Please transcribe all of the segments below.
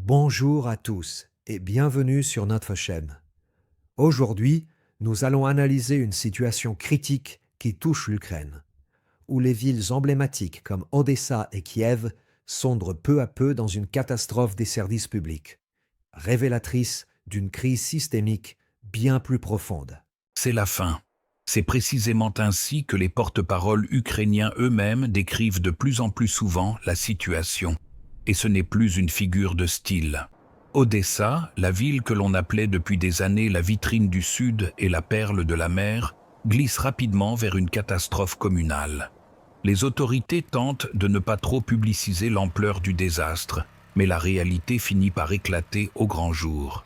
Bonjour à tous et bienvenue sur notre chaîne. Aujourd'hui, nous allons analyser une situation critique qui touche l'Ukraine, où les villes emblématiques comme Odessa et Kiev sombrent peu à peu dans une catastrophe des services publics, révélatrice d'une crise systémique bien plus profonde. C'est la fin. C'est précisément ainsi que les porte-paroles ukrainiens eux-mêmes décrivent de plus en plus souvent la situation. Et ce n'est plus une figure de style. Odessa, la ville que l'on appelait depuis des années la vitrine du Sud et la perle de la mer, glisse rapidement vers une catastrophe communale. Les autorités tentent de ne pas trop publiciser l'ampleur du désastre, mais la réalité finit par éclater au grand jour.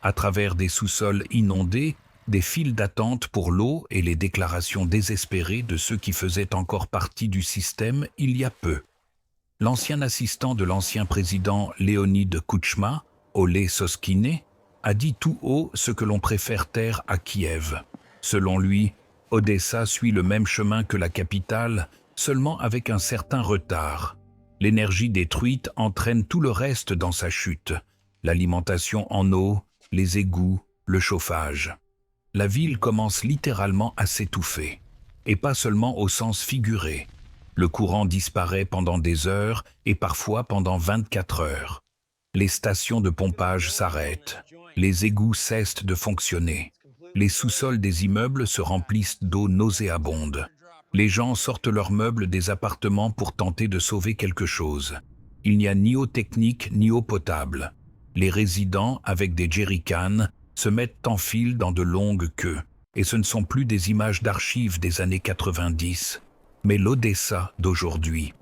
À travers des sous-sols inondés, des files d'attente pour l'eau et les déclarations désespérées de ceux qui faisaient encore partie du système il y a peu. L'ancien assistant de l'ancien président Leonid Kuchma, Oleh Soskine, a dit tout haut ce que l'on préfère taire à Kiev. Selon lui, Odessa suit le même chemin que la capitale, seulement avec un certain retard. L'énergie détruite entraîne tout le reste dans sa chute. L'alimentation en eau, les égouts, le chauffage. La ville commence littéralement à s'étouffer. Et pas seulement au sens figuré. Le courant disparaît pendant des heures et parfois pendant 24 heures. Les stations de pompage s'arrêtent. Les égouts cessent de fonctionner. Les sous-sols des immeubles se remplissent d'eau nauséabonde. Les gens sortent leurs meubles des appartements pour tenter de sauver quelque chose. Il n'y a ni eau technique ni eau potable. Les résidents, avec des jerrycans, se mettent en file dans de longues queues. Et ce ne sont plus des images d'archives des années 90, mais l'Odessa d'aujourd'hui.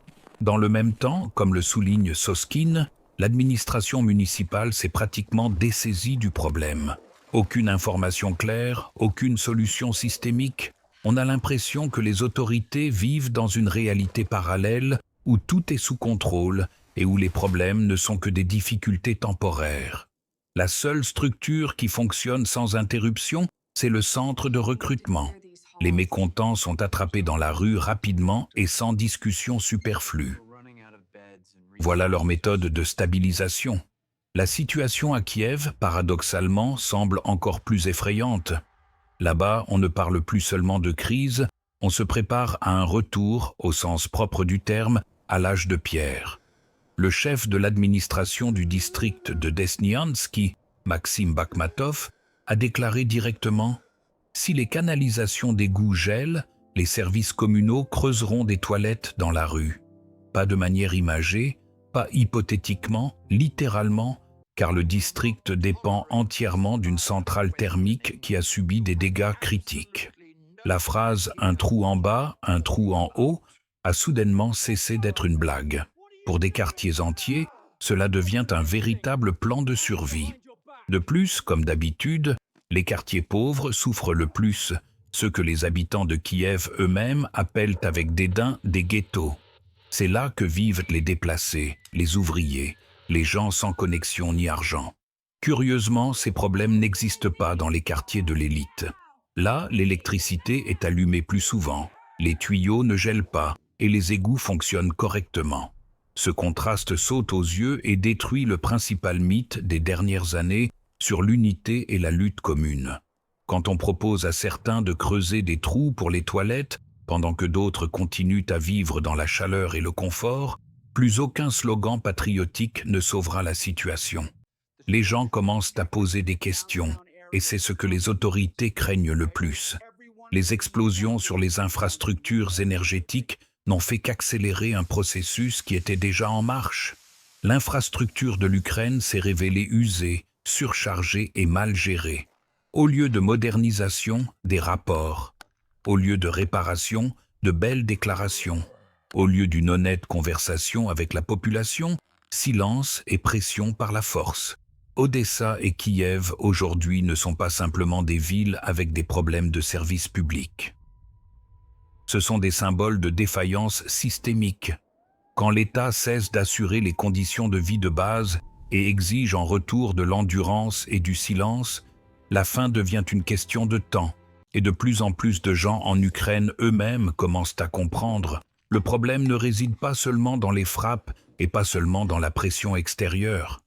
Dans le même temps, comme le souligne Soskine, l'administration municipale s'est pratiquement dessaisie du problème. Aucune information claire, aucune solution systémique. On a l'impression que les autorités vivent dans une réalité parallèle où tout est sous contrôle et où les problèmes ne sont que des difficultés temporaires. La seule structure qui fonctionne sans interruption, c'est le centre de recrutement. Les mécontents sont attrapés dans la rue rapidement et sans discussion superflue. Voilà leur méthode de stabilisation. La situation à Kiev, paradoxalement, semble encore plus effrayante. Là-bas, on ne parle plus seulement de crise, on se prépare à un retour, au sens propre du terme, à l'âge de pierre. Le chef de l'administration du district de Desniansky, Maxime Bakhmatov, a déclaré directement « Si les canalisations d'égouts gèlent, les services communaux creuseront des toilettes dans la rue. » Pas de manière imagée, pas hypothétiquement, littéralement, car le district dépend entièrement d'une centrale thermique qui a subi des dégâts critiques. La phrase « un trou en bas, un trou en haut » a soudainement cessé d'être une blague. Pour des quartiers entiers, cela devient un véritable plan de survie. De plus, comme d'habitude, les quartiers pauvres souffrent le plus, ceux que les habitants de Kiev eux-mêmes appellent avec dédain des ghettos. C'est là que vivent les déplacés, les ouvriers, les gens sans connexion ni argent. Curieusement, ces problèmes n'existent pas dans les quartiers de l'élite. Là, l'électricité est allumée plus souvent, les tuyaux ne gèlent pas et les égouts fonctionnent correctement. Ce contraste saute aux yeux et détruit le principal mythe des dernières années sur l'unité et la lutte commune. Quand on propose à certains de creuser des trous pour les toilettes, pendant que d'autres continuent à vivre dans la chaleur et le confort, plus aucun slogan patriotique ne sauvera la situation. Les gens commencent à poser des questions, et c'est ce que les autorités craignent le plus. Les explosions sur les infrastructures énergétiques n'ont fait qu'accélérer un processus qui était déjà en marche. L'infrastructure de l'Ukraine s'est révélée usée, surchargée et mal gérée. Au lieu de modernisation, des rapports. Au lieu de réparation, de belles déclarations. Au lieu d'une honnête conversation avec la population, silence et pression par la force. Odessa et Kiev aujourd'hui ne sont pas simplement des villes avec des problèmes de services publics. Ce sont des symboles de défaillance systémique. Quand l'État cesse d'assurer les conditions de vie de base et exige en retour de l'endurance et du silence, la fin devient une question de temps, et de plus en plus de gens en Ukraine eux-mêmes commencent à comprendre. Le problème ne réside pas seulement dans les frappes et pas seulement dans la pression extérieure.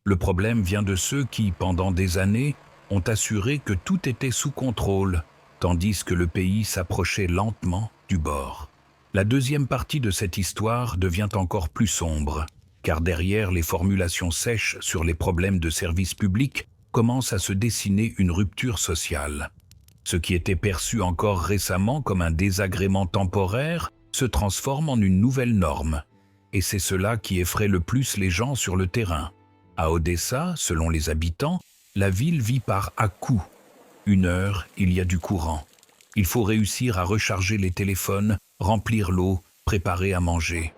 Le problème vient de ceux qui, pendant des années, ont assuré que tout était sous contrôle, tandis que le pays s'approchait lentement du bord. La deuxième partie de cette histoire devient encore plus sombre, car derrière les formulations sèches sur les problèmes de service public commence à se dessiner une rupture sociale. Ce qui était perçu encore récemment comme un désagrément temporaire se transforme en une nouvelle norme. Et c'est cela qui effraie le plus les gens sur le terrain. À Odessa, selon les habitants, la ville vit par à-coups. 1 heure, il y a du courant. Il faut réussir à recharger les téléphones, remplir l'eau, préparer à manger.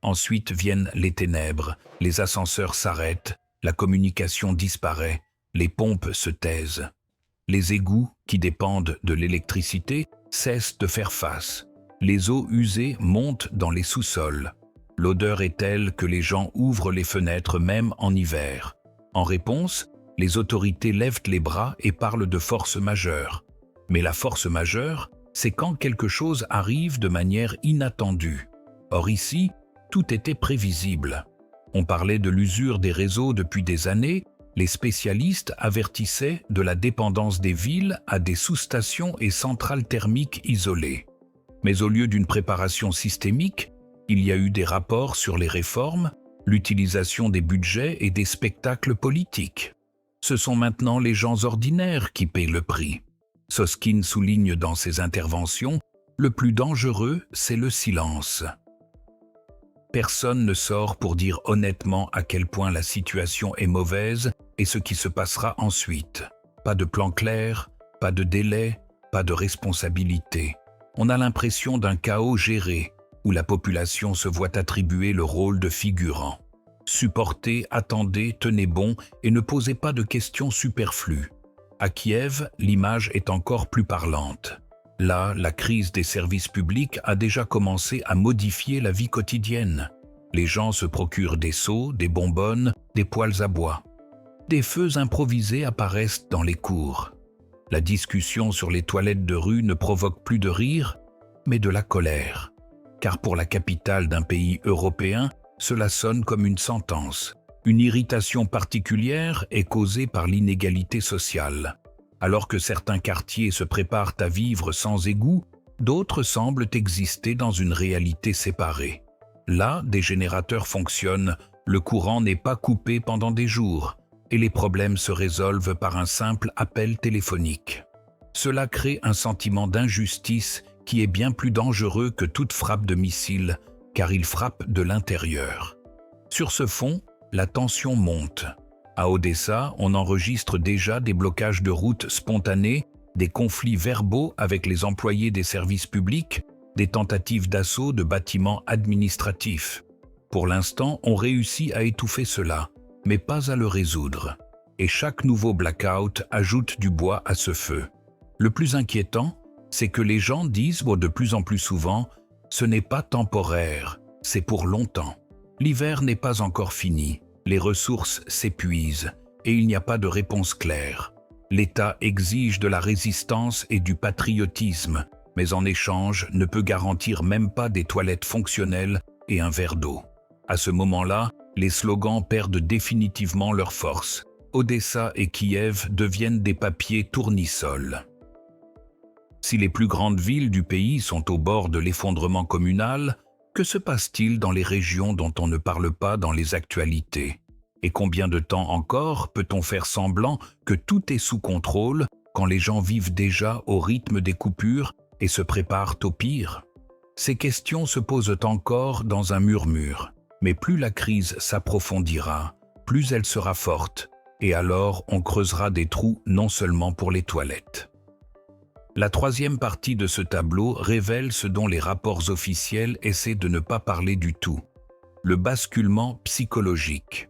Ensuite viennent les ténèbres, les ascenseurs s'arrêtent, la communication disparaît, les pompes se taisent. Les égouts, qui dépendent de l'électricité, cessent de faire face. Les eaux usées montent dans les sous-sols. L'odeur est telle que les gens ouvrent les fenêtres même en hiver. En réponse, les autorités lèvent les bras et parlent de force majeure. Mais la force majeure, c'est quand quelque chose arrive de manière inattendue. Or ici, tout était prévisible. On parlait de l'usure des réseaux depuis des années, les spécialistes avertissaient de la dépendance des villes à des sous-stations et centrales thermiques isolées. Mais au lieu d'une préparation systémique, il y a eu des rapports sur les réformes, l'utilisation des budgets et des spectacles politiques. Ce sont maintenant les gens ordinaires qui paient le prix. Soskin souligne dans ses interventions, le plus dangereux, c'est le silence. Personne ne sort pour dire honnêtement à quel point la situation est mauvaise et ce qui se passera ensuite. Pas de plan clair, pas de délai, pas de responsabilité. On a l'impression d'un chaos géré, où la population se voit attribuer le rôle de figurant. Supportez, attendez, tenez bon et ne posez pas de questions superflues. À Kiev, l'image est encore plus parlante. Là, la crise des services publics a déjà commencé à modifier la vie quotidienne. Les gens se procurent des seaux, des bonbonnes, des poêles à bois. Des feux improvisés apparaissent dans les cours. La discussion sur les toilettes de rue ne provoque plus de rire, mais de la colère. Car pour la capitale d'un pays européen, cela sonne comme une sentence. Une irritation particulière est causée par l'inégalité sociale. Alors que certains quartiers se préparent à vivre sans égout, d'autres semblent exister dans une réalité séparée. Là, des générateurs fonctionnent, le courant n'est pas coupé pendant des jours, et les problèmes se résolvent par un simple appel téléphonique. Cela crée un sentiment d'injustice qui est bien plus dangereux que toute frappe de missile, car il frappe de l'intérieur. Sur ce fond, la tension monte. À Odessa, on enregistre déjà des blocages de routes spontanés, des conflits verbaux avec les employés des services publics, des tentatives d'assaut de bâtiments administratifs. Pour l'instant, on réussit à étouffer cela, mais pas à le résoudre. Et chaque nouveau blackout ajoute du bois à ce feu. Le plus inquiétant, c'est que les gens disent de plus en plus souvent « ce n'est pas temporaire, c'est pour longtemps ». L'hiver n'est pas encore fini, les ressources s'épuisent et il n'y a pas de réponse claire. L'État exige de la résistance et du patriotisme, mais en échange ne peut garantir même pas des toilettes fonctionnelles et un verre d'eau. À ce moment-là, les slogans perdent définitivement leur force. Odessa et Kiev deviennent des papiers tournesols. Si les plus grandes villes du pays sont au bord de l'effondrement communal, que se passe-t-il dans les régions dont on ne parle pas dans les actualités? Et combien de temps encore peut-on faire semblant que tout est sous contrôle quand les gens vivent déjà au rythme des coupures et se préparent au pire? Ces questions se posent encore dans un murmure, mais plus la crise s'approfondira, plus elle sera forte, et alors on creusera des trous non seulement pour les toilettes. La troisième partie de ce tableau révèle ce dont les rapports officiels essaient de ne pas parler du tout. Le basculement psychologique.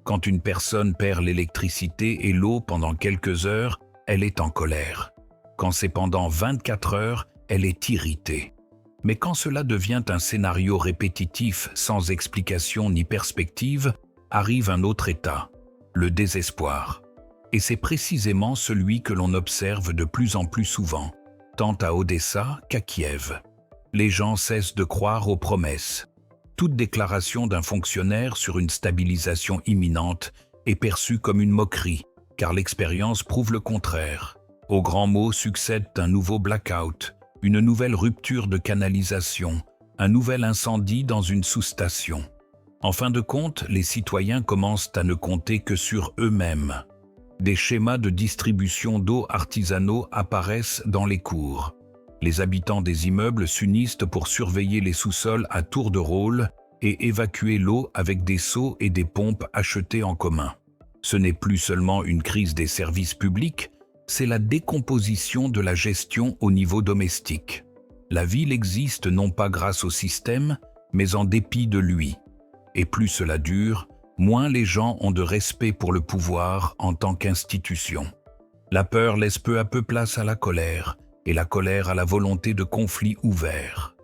Quand une personne perd l'électricité et l'eau pendant quelques heures, elle est en colère. Quand c'est pendant 24 heures, elle est irritée. Mais quand cela devient un scénario répétitif sans explication ni perspective, arrive un autre état, le désespoir. Et c'est précisément celui que l'on observe de plus en plus souvent, tant à Odessa qu'à Kiev. Les gens cessent de croire aux promesses. Toute déclaration d'un fonctionnaire sur une stabilisation imminente est perçue comme une moquerie, car l'expérience prouve le contraire. Aux grands mots succède un nouveau blackout, une nouvelle rupture de canalisation, un nouvel incendie dans une sous-station. En fin de compte, les citoyens commencent à ne compter que sur eux-mêmes. Des schémas de distribution d'eau artisanaux apparaissent dans les cours. Les habitants des immeubles s'unissent pour surveiller les sous-sols à tour de rôle et évacuer l'eau avec des seaux et des pompes achetés en commun. Ce n'est plus seulement une crise des services publics, c'est la décomposition de la gestion au niveau domestique. La ville existe non pas grâce au système, mais en dépit de lui. Et plus cela dure, moins les gens ont de respect pour le pouvoir en tant qu'institution. La peur laisse peu à peu place à la colère, et la colère à la volonté de conflits ouverts.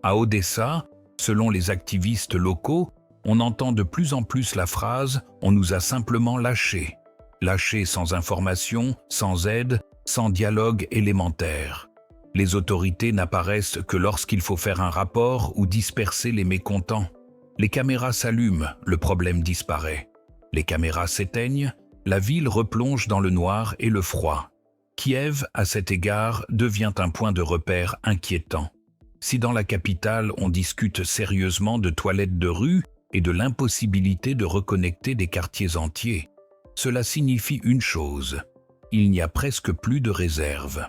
À Odessa, selon les activistes locaux, on entend de plus en plus la phrase « on nous a simplement lâchés ». Lâchés sans information, sans aide, sans dialogue élémentaire. Les autorités n'apparaissent que lorsqu'il faut faire un rapport ou disperser les mécontents. Les caméras s'allument, le problème disparaît. Les caméras s'éteignent, la ville replonge dans le noir et le froid. Kiev, à cet égard, devient un point de repère inquiétant. Si dans la capitale on discute sérieusement de toilettes de rue et de l'impossibilité de reconnecter des quartiers entiers, cela signifie une chose, il n'y a presque plus de réserve.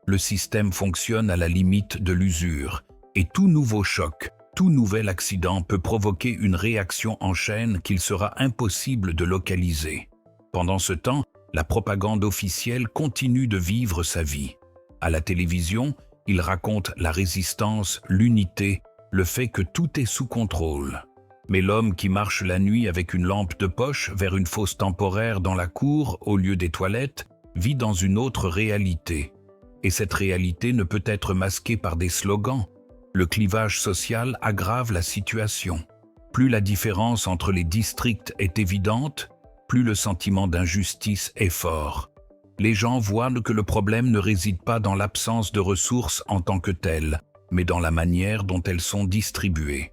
Le système fonctionne à la limite de l'usure, et tout nouveau choc, tout nouvel accident peut provoquer une réaction en chaîne qu'il sera impossible de localiser. Pendant ce temps, la propagande officielle continue de vivre sa vie. À la télévision, il raconte la résistance, l'unité, le fait que tout est sous contrôle. Mais l'homme qui marche la nuit avec une lampe de poche vers une fosse temporaire dans la cour au lieu des toilettes vit dans une autre réalité. Et cette réalité ne peut être masquée par des slogans. Le clivage social aggrave la situation. Plus la différence entre les districts est évidente, plus le sentiment d'injustice est fort. Les gens voient que le problème ne réside pas dans l'absence de ressources en tant que telles, mais dans la manière dont elles sont distribuées.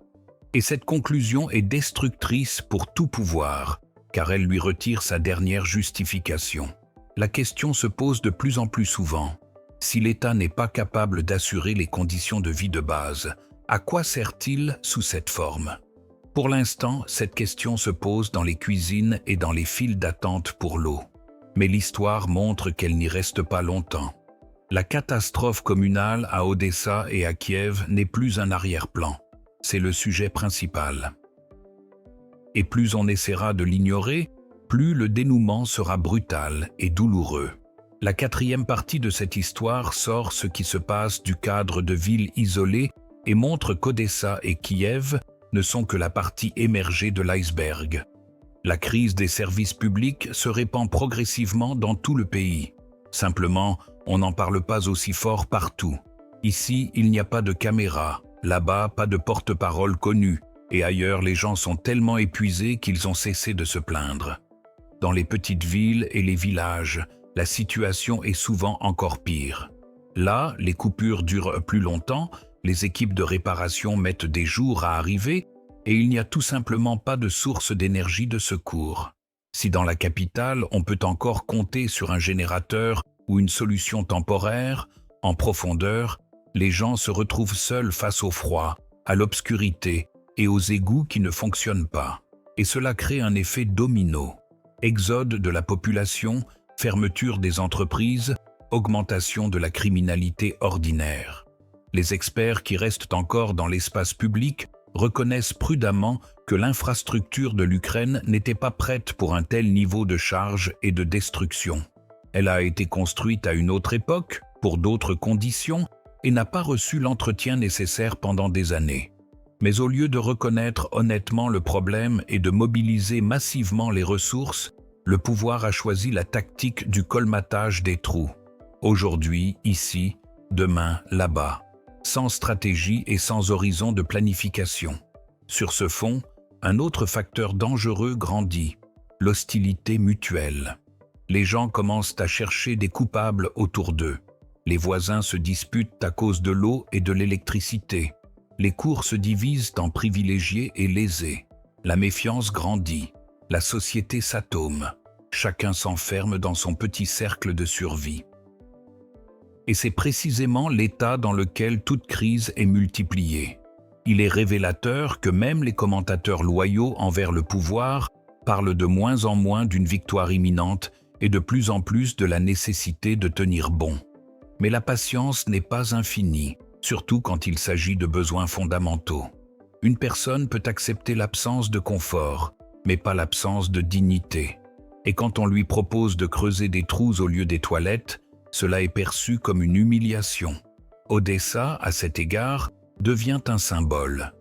Et cette conclusion est destructrice pour tout pouvoir, car elle lui retire sa dernière justification. La question se pose de plus en plus souvent. Si l'État n'est pas capable d'assurer les conditions de vie de base, à quoi sert-il sous cette forme ? Pour l'instant, cette question se pose dans les cuisines et dans les files d'attente pour l'eau. Mais l'histoire montre qu'elle n'y reste pas longtemps. La catastrophe communale à Odessa et à Kiev n'est plus un arrière-plan. C'est le sujet principal. Et plus on essaiera de l'ignorer, plus le dénouement sera brutal et douloureux. La quatrième partie de cette histoire sort ce qui se passe du cadre de villes isolées et montre qu'Odessa et Kiev ne sont que la partie émergée de l'iceberg. La crise des services publics se répand progressivement dans tout le pays. Simplement, on n'en parle pas aussi fort partout. Ici, il n'y a pas de caméra. Là-bas, pas de porte-parole connu, et ailleurs les gens sont tellement épuisés qu'ils ont cessé de se plaindre. Dans les petites villes et les villages, la situation est souvent encore pire. Là, les coupures durent plus longtemps, les équipes de réparation mettent des jours à arriver, et il n'y a tout simplement pas de source d'énergie de secours. Si dans la capitale, on peut encore compter sur un générateur ou une solution temporaire, en profondeur, les gens se retrouvent seuls face au froid, à l'obscurité et aux égouts qui ne fonctionnent pas. Et cela crée un effet domino. Exode de la population, fermeture des entreprises, augmentation de la criminalité ordinaire. Les experts qui restent encore dans l'espace public reconnaissent prudemment que l'infrastructure de l'Ukraine n'était pas prête pour un tel niveau de charge et de destruction. Elle a été construite à une autre époque, pour d'autres conditions, et n'a pas reçu l'entretien nécessaire pendant des années. Mais au lieu de reconnaître honnêtement le problème et de mobiliser massivement les ressources, le pouvoir a choisi la tactique du colmatage des trous. Aujourd'hui, ici, demain, là-bas, sans stratégie et sans horizon de planification. Sur ce fond, un autre facteur dangereux grandit, l'hostilité mutuelle. Les gens commencent à chercher des coupables autour d'eux. Les voisins se disputent à cause de l'eau et de l'électricité. Les cours se divisent en privilégiés et lésés. La méfiance grandit. La société s'atome. Chacun s'enferme dans son petit cercle de survie. Et c'est précisément l'état dans lequel toute crise est multipliée. Il est révélateur que même les commentateurs loyaux envers le pouvoir parlent de moins en moins d'une victoire imminente et de plus en plus de la nécessité de tenir bon. Mais la patience n'est pas infinie, surtout quand il s'agit de besoins fondamentaux. Une personne peut accepter l'absence de confort, mais pas l'absence de dignité. Et quand on lui propose de creuser des trous au lieu des toilettes, cela est perçu comme une humiliation. Odessa, à cet égard, devient un symbole.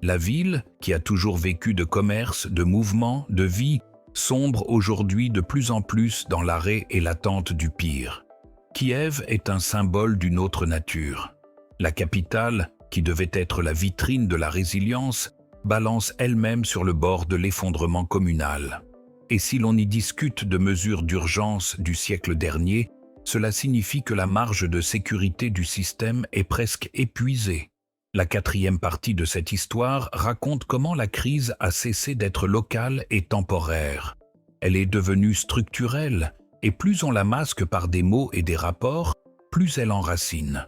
La ville, qui a toujours vécu de commerce, de mouvement, de vie, sombre aujourd'hui de plus en plus dans l'arrêt et l'attente du pire. Kiev est un symbole d'une autre nature. La capitale, qui devait être la vitrine de la résilience, balance elle-même sur le bord de l'effondrement communal. Et si l'on y discute de mesures d'urgence du siècle dernier, cela signifie que la marge de sécurité du système est presque épuisée. La quatrième partie de cette histoire raconte comment la crise a cessé d'être locale et temporaire. Elle est devenue structurelle, et plus on la masque par des mots et des rapports, plus elle enracine.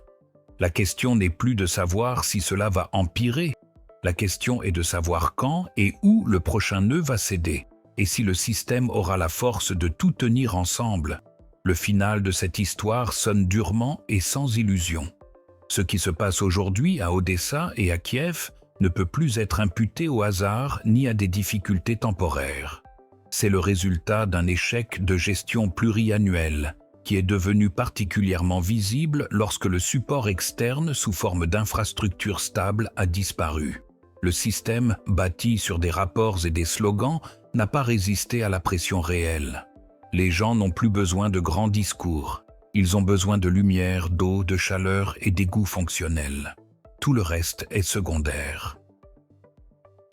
La question n'est plus de savoir si cela va empirer, la question est de savoir quand et où le prochain nœud va céder, et si le système aura la force de tout tenir ensemble. Le final de cette histoire sonne durement et sans illusion. Ce qui se passe aujourd'hui à Odessa et à Kiev ne peut plus être imputé au hasard ni à des difficultés temporaires. C'est le résultat d'un échec de gestion pluriannuelle qui est devenu particulièrement visible lorsque le support externe sous forme d'infrastructures stables a disparu. Le système, bâti sur des rapports et des slogans, n'a pas résisté à la pression réelle. Les gens n'ont plus besoin de grands discours. Ils ont besoin de lumière, d'eau, de chaleur et d'égouts fonctionnels. Tout le reste est secondaire.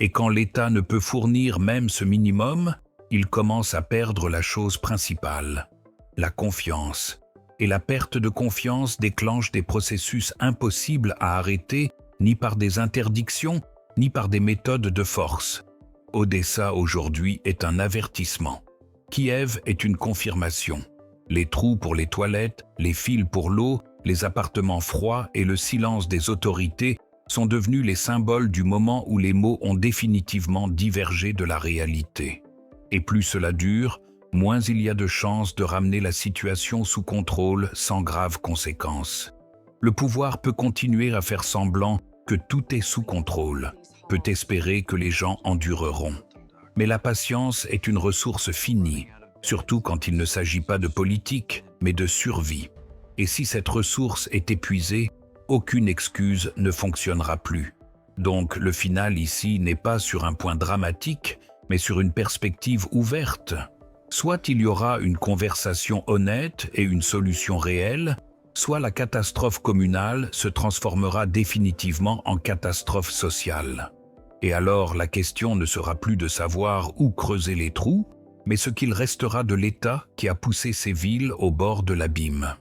Et quand l'État ne peut fournir même ce minimum, il commence à perdre la chose principale, la confiance. Et la perte de confiance déclenche des processus impossibles à arrêter, ni par des interdictions, ni par des méthodes de force. Odessa aujourd'hui est un avertissement. Kiev est une confirmation. Les trous pour les toilettes, les fils pour l'eau, les appartements froids et le silence des autorités sont devenus les symboles du moment où les mots ont définitivement divergé de la réalité. Et plus cela dure, moins il y a de chances de ramener la situation sous contrôle sans graves conséquences. Le pouvoir peut continuer à faire semblant que tout est sous contrôle, peut espérer que les gens endureront. Mais la patience est une ressource finie, surtout quand il ne s'agit pas de politique, mais de survie. Et si cette ressource est épuisée, aucune excuse ne fonctionnera plus. Donc le final ici n'est pas sur un point dramatique, mais sur une perspective ouverte. Soit il y aura une conversation honnête et une solution réelle, soit la catastrophe communale se transformera définitivement en catastrophe sociale. Et alors la question ne sera plus de savoir où creuser les trous, mais ce qu'il restera de l'État qui a poussé ces villes au bord de l'abîme.